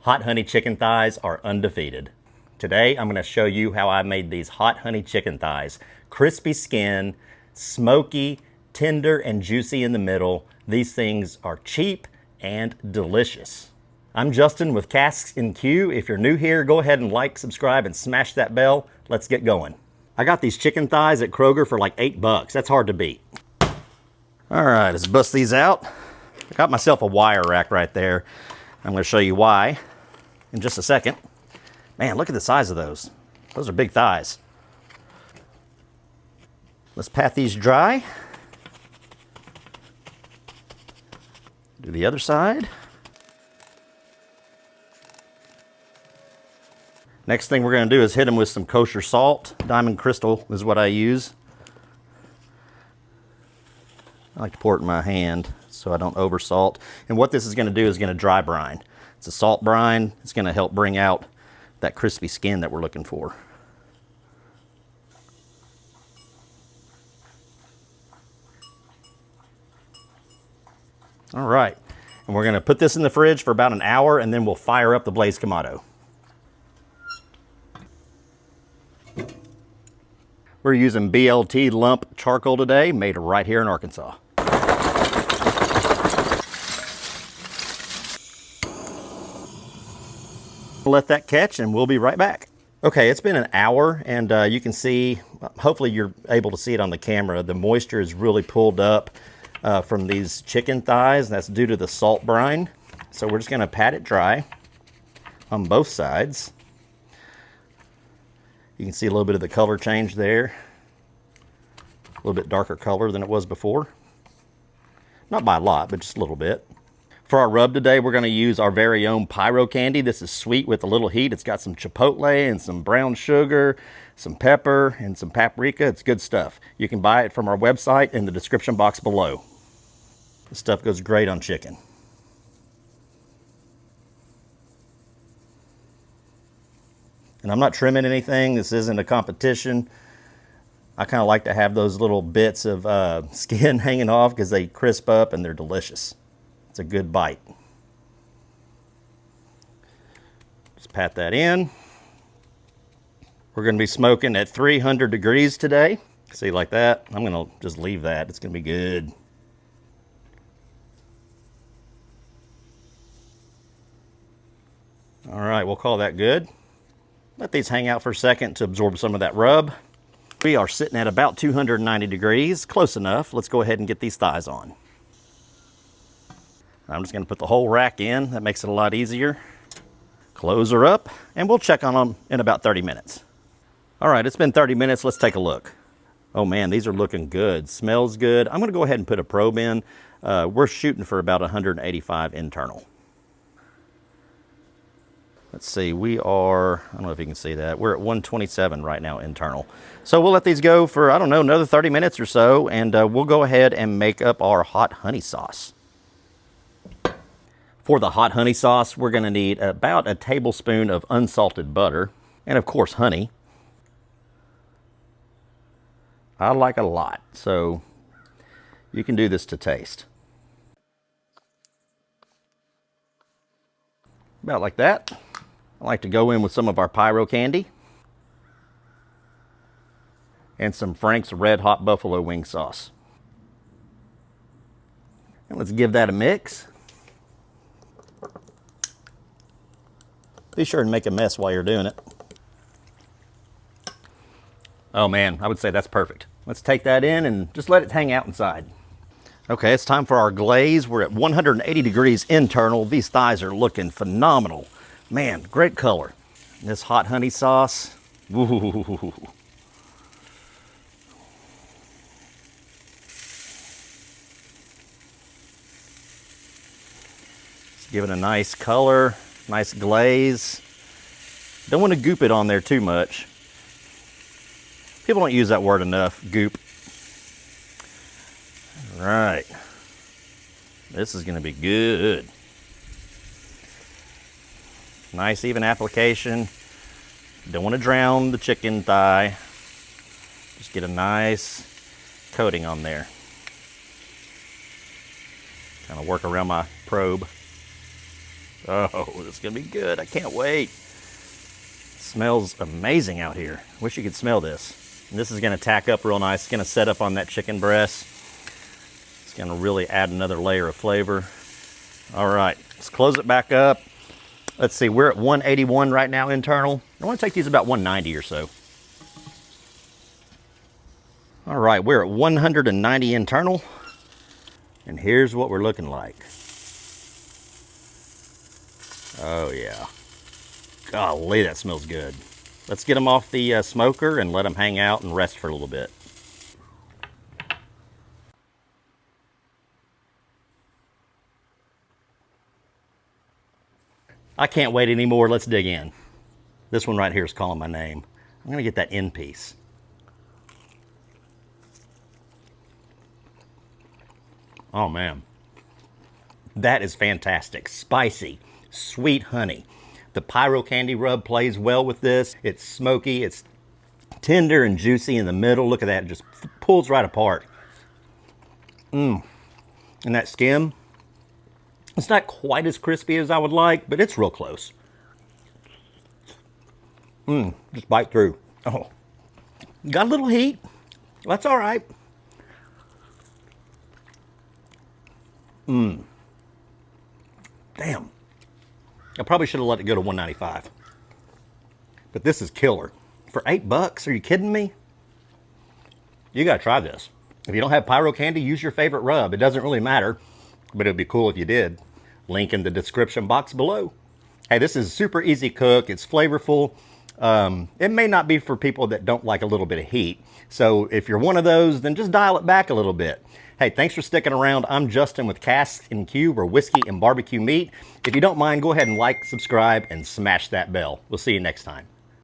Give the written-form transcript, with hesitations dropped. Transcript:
Hot honey chicken thighs are undefeated. Today I'm going to show you how I made these hot honey chicken thighs. Crispy skin, smoky, tender, and juicy in the middle. These things are cheap and delicious. I'm Justin with Casks-n-Que. If you're new here, go ahead and like, subscribe, and smash that bell. Let's get going. I got these chicken thighs at Kroger for like $8. That's hard to beat. All right, let's bust these out. I got myself a wire rack right there. I'm going to show you why in just a second. Man, look at the size of those. Those are big thighs. Let's pat these dry. Do the other side. Next thing we're going to do is hit them with some kosher salt. Diamond Crystal is what I use. I like to pour it in my hand so I don't over salt. And what this is going to do is going to dry brine. It's a salt brine. It's going to help bring out that crispy skin that we're looking for. All right, and we're going to put this in the fridge for about an hour, and then we'll fire up the Blaze Kamado. We're using BLT lump charcoal today, made right here in Arkansas. Let that catch and we'll be right back. Okay, it's been an hour and you can see, hopefully you're able to see it on the camera, the moisture is really pulled up from these chicken thighs, and that's due to the salt brine. So we're just gonna pat it dry on both sides. You can see a little bit of the color change there. A little bit darker color than it was before. Not by a lot, but just a little bit. For our rub today, we're going to use our very own pyro candy. This is sweet with a little heat. It's got some chipotle and some brown sugar, some pepper, and some paprika. It's good stuff. You can buy it from our website in the description box below. This stuff goes great on chicken. And I'm not trimming anything. This isn't a competition. I kind of like to have those little bits of skin hanging off because they crisp up and they're delicious. It's a good bite. Just pat that in. We're going to be smoking at 300 degrees today. See, like that? I'm going to just leave that. It's going to be good. All right, we'll call that good. Let these hang out for a second to absorb some of that rub. We are sitting at about 290 degrees, close enough. Let's go ahead and get these thighs on. I'm just gonna put the whole rack in. That makes it a lot easier. Close her up, and we'll check on them in about 30 minutes. All right, it's been 30 minutes. Let's take a look. Oh man, these are looking good. Smells good. I'm gonna go ahead and put a probe in. We're shooting for about 185 internal. Let's see, we are, I don't know if you can see that. We're at 127 right now internal. So we'll let these go for, I don't know, another 30 minutes or so, and we'll go ahead and make up our hot honey sauce. For the hot honey sauce, we're gonna need about a tablespoon of unsalted butter, and of course, honey. I like a lot, so you can do this to taste. About like that. I like to go in with some of our pyro candy and some Frank's Red Hot Buffalo Wing Sauce. And let's give that a mix. Be sure and make a mess while you're doing it. Oh man, I would say that's perfect. Let's take that in and just let it hang out inside. Okay, it's time for our glaze. We're at 180 degrees internal. These thighs are looking phenomenal. Man, great color. This hot honey sauce. Ooh. It's giving a nice color, nice glaze. Don't want to goop it on there too much. People don't use that word enough, goop. All right. This is going to be good. Nice even application. Don't want to drown the chicken thigh. Just get a nice coating on there. Kind of work around my probe. Oh, it's gonna be good. I can't wait. Smells amazing out here. Wish you could smell this. And this is gonna tack up real nice. It's gonna set up on that chicken breast. It's gonna really add another layer of flavor. All right, let's close it back up. Let's see, we're at 181 right now internal. I wanna take these about 190 or so. All right, we're at 190 internal. And here's what we're looking like. Oh yeah. Golly, that smells good. Let's get them off the smoker and let them hang out and rest for a little bit. I can't wait anymore. Let's dig in. This one right here is calling my name. I'm gonna get that end piece. Oh man, that is fantastic. Spicy, sweet honey. The pyro candy rub plays well with this. It's smoky, it's tender and juicy in the middle. Look at that, it just pulls right apart. And that skin, it's not quite as crispy as I would like, but it's real close. Just bite through. Oh, got a little heat. That's all right. Damn. I probably should have let it go to 195. But this is killer. For $8, are you kidding me? You gotta try this. If you don't have pyro candy, use your favorite rub. It doesn't really matter, but it'd be cool if you did. Link in the description box below. Hey, this is super easy cook. It's flavorful. It may not be for people that don't like a little bit of heat. So if you're one of those, then just dial it back a little bit. Hey, thanks for sticking around. I'm Justin with Casks-n-Que, where whiskey and barbecue meet. If you don't mind, go ahead and like, subscribe, and smash that bell. We'll see you next time.